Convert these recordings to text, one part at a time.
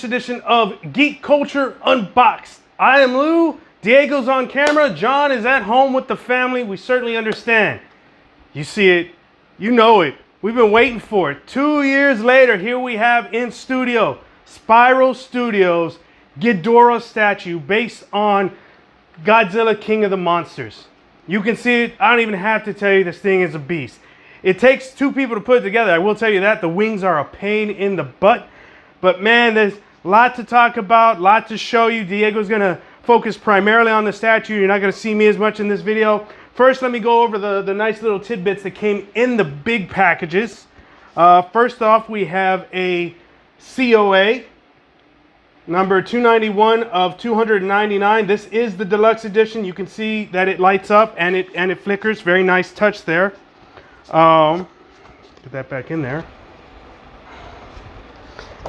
this edition of Geek Culture Unboxed. I am Lou, Diego's on camera, John is at home with the family. We certainly understand. You see it, you know it. We've been waiting for it. 2 years later, here we have in studio, Spiral Studios, Ghidorah statue based on Godzilla King of the Monsters. You can see it. I don't even have to tell you this thing is a beast. It takes two people to put it together. I will tell you that. The wings are a pain in the butt. But man, there's a lot to talk about, a lot to show you. Diego's going to focus primarily on the statue. You're not going to see me as much in this video. First, let me go over the nice little tidbits that came in the big packages. First off, we have a COA. Number 291 of 299. This is the deluxe edition. You can see that it lights up and it flickers. Very nice touch there. Put that back in there.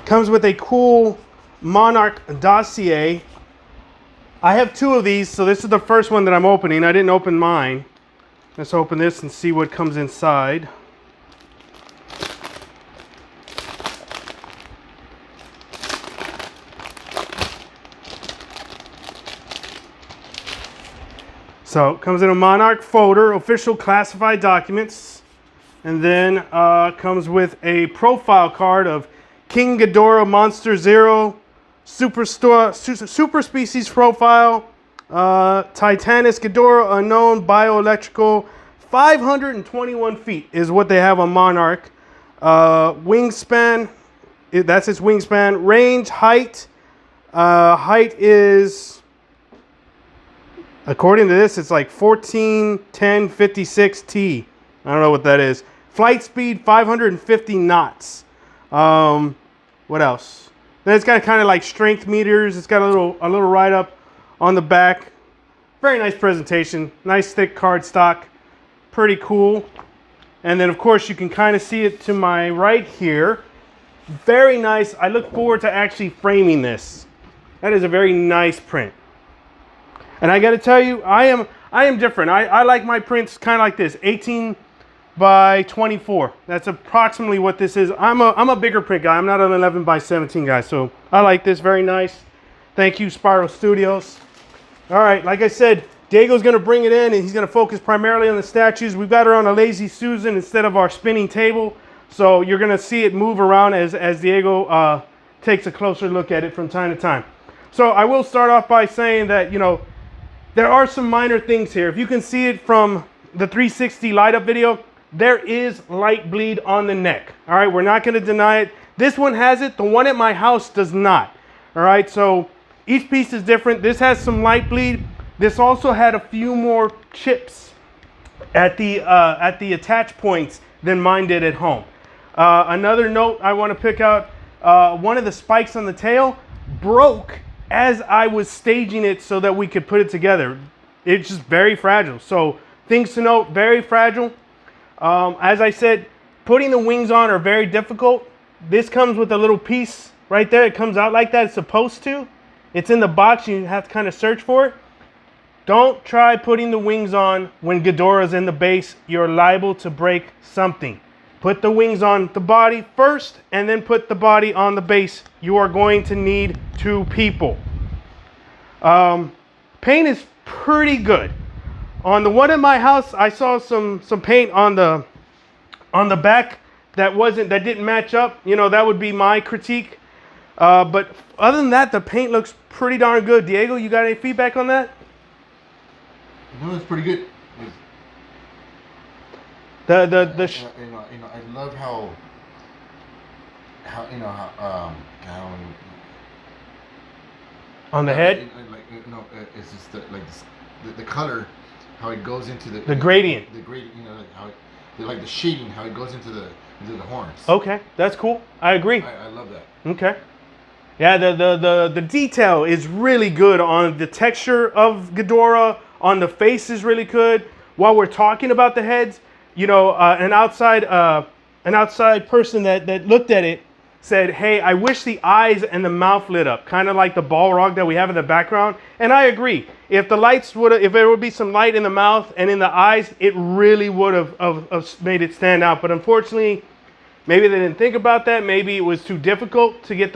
Comes with a cool Monarch dossier. I have two of these, so this is the first one that I'm opening. I didn't open mine. Let's open this and see what comes inside. So it comes in a Monarch folder, official classified documents, and then comes with a profile card of King Ghidorah Monster Zero, super species profile, Titanus Ghidorah unknown bioelectrical, 521 feet is what they have on Monarch. Wingspan, that's its wingspan. Range, height, height is, according to this, it's like 141056 T. I don't know what that is. Flight speed 550 knots. What else? Then it's got kind of like strength meters. It's got a little write up on the back. Very nice presentation. Nice thick cardstock. Pretty cool. And then of course you can kind of see it to my right here. Very nice. I look forward to actually framing this. That is a very nice print. And I got to tell you, I am different. I like my prints kind of like this, 18 by 24. That's approximately what this is. I'm a bigger print guy. I'm not an 11 by 17 guy. So I like this. Very nice. Thank you, Spiral Studios. All right, like I said, Diego's going to bring it in and he's going to focus primarily on the statues. We've got her on a Lazy Susan instead of our spinning table. So you're going to see it move around as Diego takes a closer look at it from time to time. So I will start off by saying that, you know, there are some minor things here. If you can see it from the 360 light up video, there is light bleed on the neck. All right, we're not going to deny it. This one has it. The one at my house does not. All right, so each piece is different. This has some light bleed. This also had a few more chips at the attach points than mine did at home. Another note I want to pick out, one of the spikes on the tail broke as I was staging it so that we could put it together. It's just very fragile. So things to note, very fragile. As I said, putting the wings on are very difficult. This comes with a little piece right there. It comes out like that. It's supposed to. It's in the box. You have to kind of search for it. Don't try putting the wings on when Ghidorah is in the base. You're liable to break something. Put the wings on the body first and then put the body on the base. You are going to need two people. Paint is pretty good. On the one in my house, I saw some paint on the back that didn't match up. You know, that would be my critique. But other than that, the paint looks pretty darn good. Diego, you got any feedback on that? No, it's pretty good. I love how on the head. It's just the color, how it goes into the gradient. The gradient, how like the shading, how it goes into the horns. Okay, that's cool. I agree. I love that. Okay. Yeah, the detail is really good on the texture of Ghidorah. On the face is really good. While we're talking about the heads, you know, an outside person that looked at it said, "Hey, I wish the eyes and the mouth lit up, kind of like the Balrog that we have in the background." And I agree. If there would be some light in the mouth and in the eyes, it really would have made it stand out. But unfortunately, maybe they didn't think about that. Maybe it was too difficult to get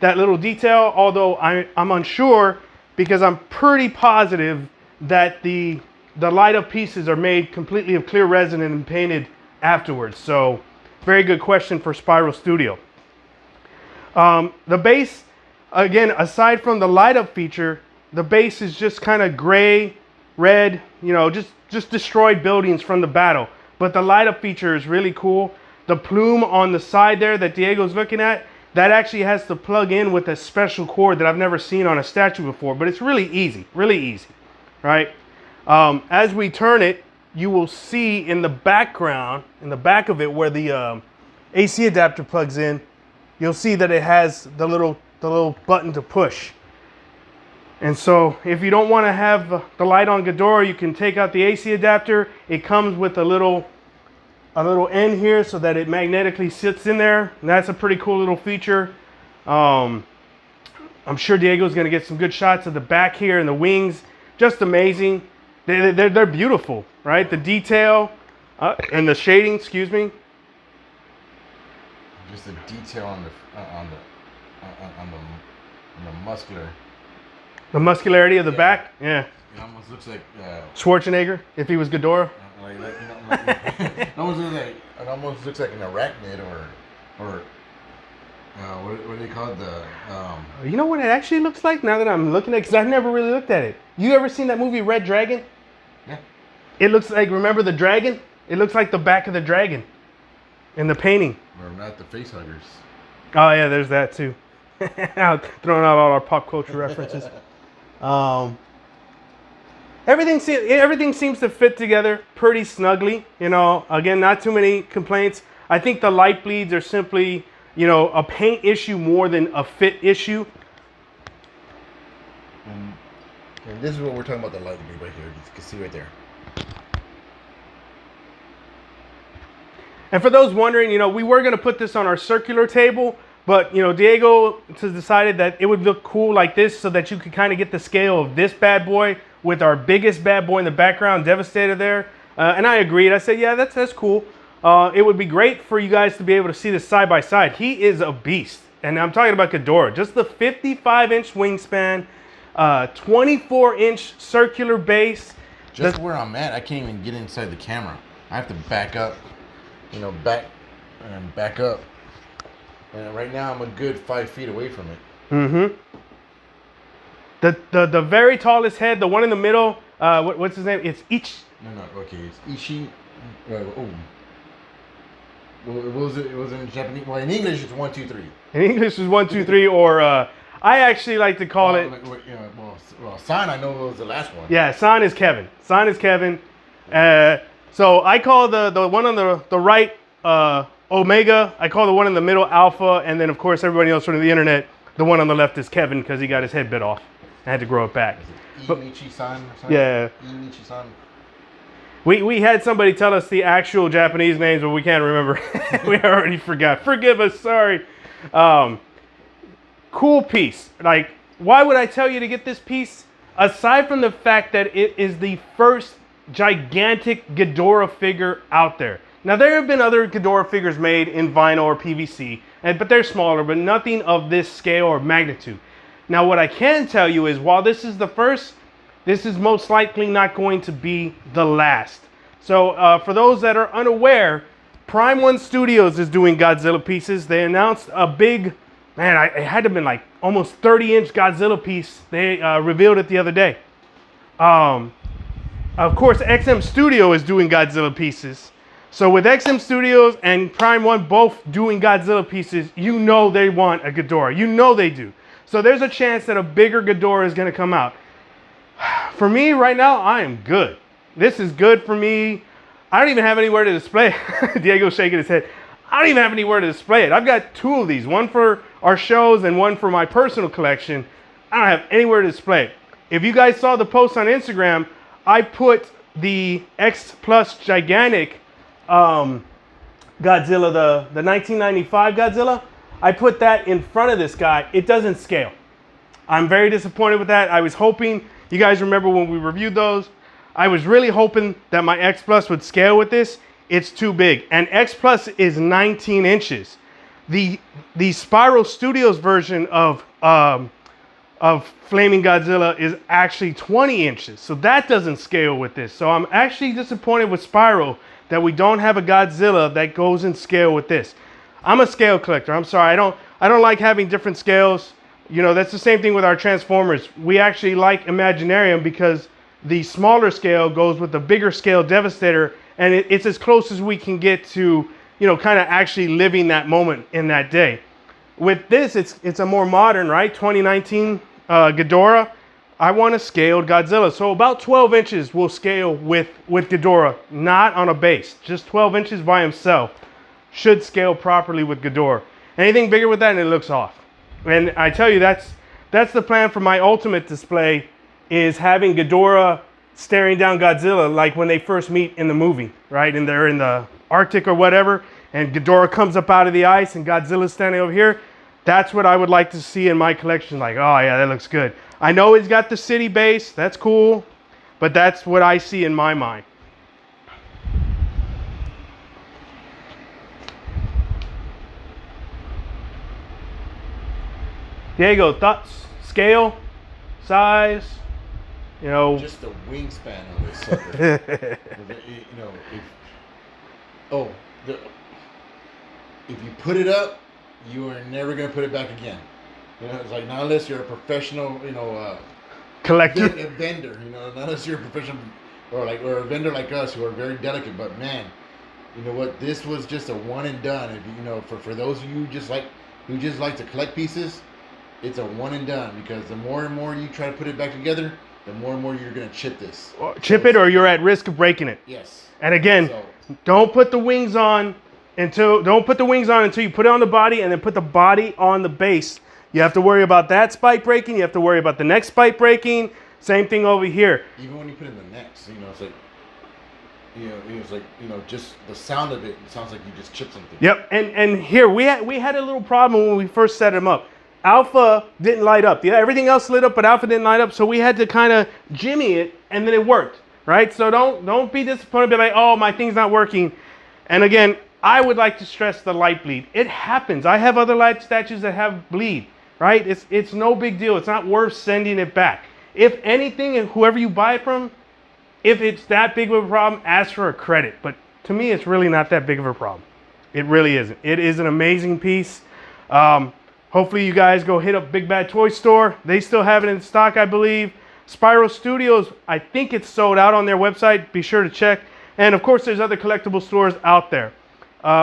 that little detail, although I'm unsure because I'm pretty positive that the light up pieces are made completely of clear resin and painted afterwards. So very good question for Spiral Studio. The base, again, aside from the light up feature, the base is just kind of gray, red, you know, just destroyed buildings from the battle. But the light up feature is really cool. The plume on the side there that Diego's looking at, that actually has to plug in with a special cord that I've never seen on a statue before, but it's really easy, right? As we turn it, you will see in the background, in the back of it where the AC adapter plugs in, you'll see that it has the little button to push. And so if you don't want to have the light on Ghidorah, you can take out the AC adapter. It comes with a little end here so that it magnetically sits in there. And that's a pretty cool little feature. I'm sure Diego's going to get some good shots of the back here and the wings. Just amazing. They're beautiful, right? The detail and the shading, excuse me. Just the detail on the muscular. The muscularity of the back, yeah. It almost looks like Schwarzenegger, if he was Ghidorah. It almost looks like an arachnid or what do they call it? You know what it actually looks like now that I'm looking at it? Because I've never really looked at it. You ever seen that movie Red Dragon? Yeah. It looks like, remember the dragon? It looks like the back of the dragon in the painting. Or not the face huggers. Oh yeah, there's that too. Throwing out all our pop culture references. Everything seems to fit together pretty snugly. You know, again, not too many complaints. I think the light bleeds are simply, you know, a paint issue more than a fit issue. And this is what we're talking about, the light bleed right here. You can see right there. And for those wondering, you know, we were going to put this on our circular table, but, you know, Diego has decided that it would look cool like this so that you could kind of get the scale of this bad boy with our biggest bad boy in the background, Devastator there. And I agreed. I said, yeah, that's cool. It would be great for you guys to be able to see this side by side. He is a beast. And I'm talking about Ghidorah. Just the 55-inch wingspan, 24-inch circular base. Just where I'm at, I can't even get inside the camera. I have to back up. You know, back up. And right now I'm a good 5 feet away from it. Mm-hmm. The very tallest head, the one in the middle, what's his name? It's Okay, it's Ishi. What was it? It was in Japanese. Well, in English it's 1, 2, 3. In English is 1, 2, 3, or I actually like to call it. Well, San I know was the last one. Yeah, San is Kevin. San is Kevin. So I call the one on the right Omega. I call the one in the middle Alpha, and then of course everybody else from the internet, the one on the left is Kevin because he got his head bit off. I had to grow it back. Inichi-san or something? Yeah. Inichi-san. We had somebody tell us the actual Japanese names, but we can't remember. We already forgot. Forgive us. Sorry. Cool piece. Like, why would I tell you to get this piece? Aside from the fact that it is the first gigantic Ghidorah figure out there. Now, there have been other Ghidorah figures made in vinyl or PVC, but they're smaller, but nothing of this scale or magnitude. Now, what I can tell you is while this is the first, this is most likely not going to be the last. So for those that are unaware, Prime One Studios is doing Godzilla pieces. They announced a big, man, it had to have been like almost 30-inch Godzilla piece. They revealed it the other day. Of course, XM Studio is doing Godzilla pieces. So with XM Studios and Prime One both doing Godzilla pieces, you know they want a Ghidorah. You know they do. So there's a chance that a bigger Ghidorah is going to come out. For me, right now, I am good. This is good for me. I don't even have anywhere to display it. Diego's shaking his head. I don't even have anywhere to display it. I've got 2 of these, one for our shows and one for my personal collection. I don't have anywhere to display it. If you guys saw the post on Instagram, I put the X Plus Gigantic Godzilla, the 1995 Godzilla. I put that in front of this guy. It doesn't scale. I'm very disappointed with that. I was hoping, you guys remember when we reviewed those, I was really hoping that my X Plus would scale with this. It's too big. And X Plus is 19 inches. The Spiral Studios version of Flaming Godzilla is actually 20 inches. So that doesn't scale with this. So I'm actually disappointed with Spiral that we don't have a Godzilla that goes in scale with this. I'm a scale collector. I'm sorry. I don't like having different scales. You know, that's the same thing with our Transformers. We actually like Imaginarium because the smaller scale goes with the bigger scale Devastator, and it's as close as we can get to, you know, kind of actually living that moment in that day. With this, it's a more modern, right? 2019 Ghidorah. I want a scaled Godzilla. So about 12 inches will scale with Ghidorah, not on a base. Just 12 inches by himself should scale properly with Ghidorah. Anything bigger with that and it looks off. And I tell you, that's the plan for my ultimate display, is having Ghidorah staring down Godzilla like when they first meet in the movie, right? And they're in the Arctic or whatever, and Ghidorah comes up out of the ice and Godzilla's standing over here. That's what I would like to see in my collection. Like, oh yeah, that looks good. I know he's got the city base. That's cool. But that's what I see in my mind. Diego, thoughts? Scale? Size? You know, just the wingspan of this sucker. You know, if you put it up, you are never gonna put it back again. You know, it's like, not unless you're a professional, you know, collector, a vendor. You know, not unless you're a professional or a vendor like us who are very delicate. But man, you know what? This was just a one and done. If you know, for those of you who just like to collect pieces, it's a one and done, because the more and more you try to put it back together, the more and more you're gonna chip this. Chip it, or you're at risk of breaking it. Yes. And again, don't put the wings on until you put it on the body, and then put the body on the base. You have to worry about that spike breaking. You have to worry about the next spike breaking. Same thing over here. Even when you put in the necks, you know, it's like, it's like, just the sound of it sounds like you just chipped something. Yep. And here we had a little problem when we first set them up. Alpha didn't light up. Yeah, everything else lit up, but Alpha didn't light up. So we had to kind of jimmy it, and then it worked, right? So don't be disappointed. Be like, oh, my thing's not working. And again, I would like to stress the light bleed. It happens. I have other light statues that have bleed, right? It's no big deal. It's not worth sending it back. If anything, and whoever you buy it from, if it's that big of a problem, ask for a credit. But to me, it's really not that big of a problem. It really isn't. It is an amazing piece. Hopefully you guys go hit up Big Bad Toy Store. They still have it in stock, I believe. Spiral Studios, I think it's sold out on their website. Be sure to check. And of course, there's other collectible stores out there.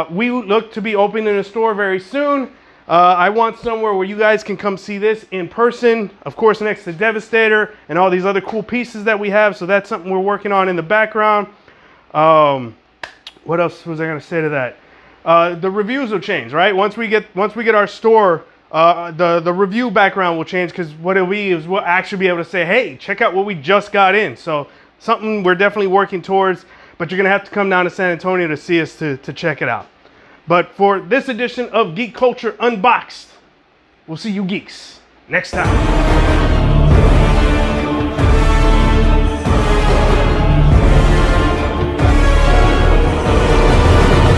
We look to be opening a store very soon. I want somewhere where you guys can come see this in person. Of course, next to Devastator and all these other cool pieces that we have. So that's something we're working on in the background. What else was I going to say to that? The reviews will change, right? Once we get our store, the review background will change, because what it'll be is we'll actually be able to say, hey, check out what we just got in. So something we're definitely working towards, but you're going to have to come down to San Antonio to see us to check it out. But for this edition of Geek Culture Unboxed, we'll see you geeks next time.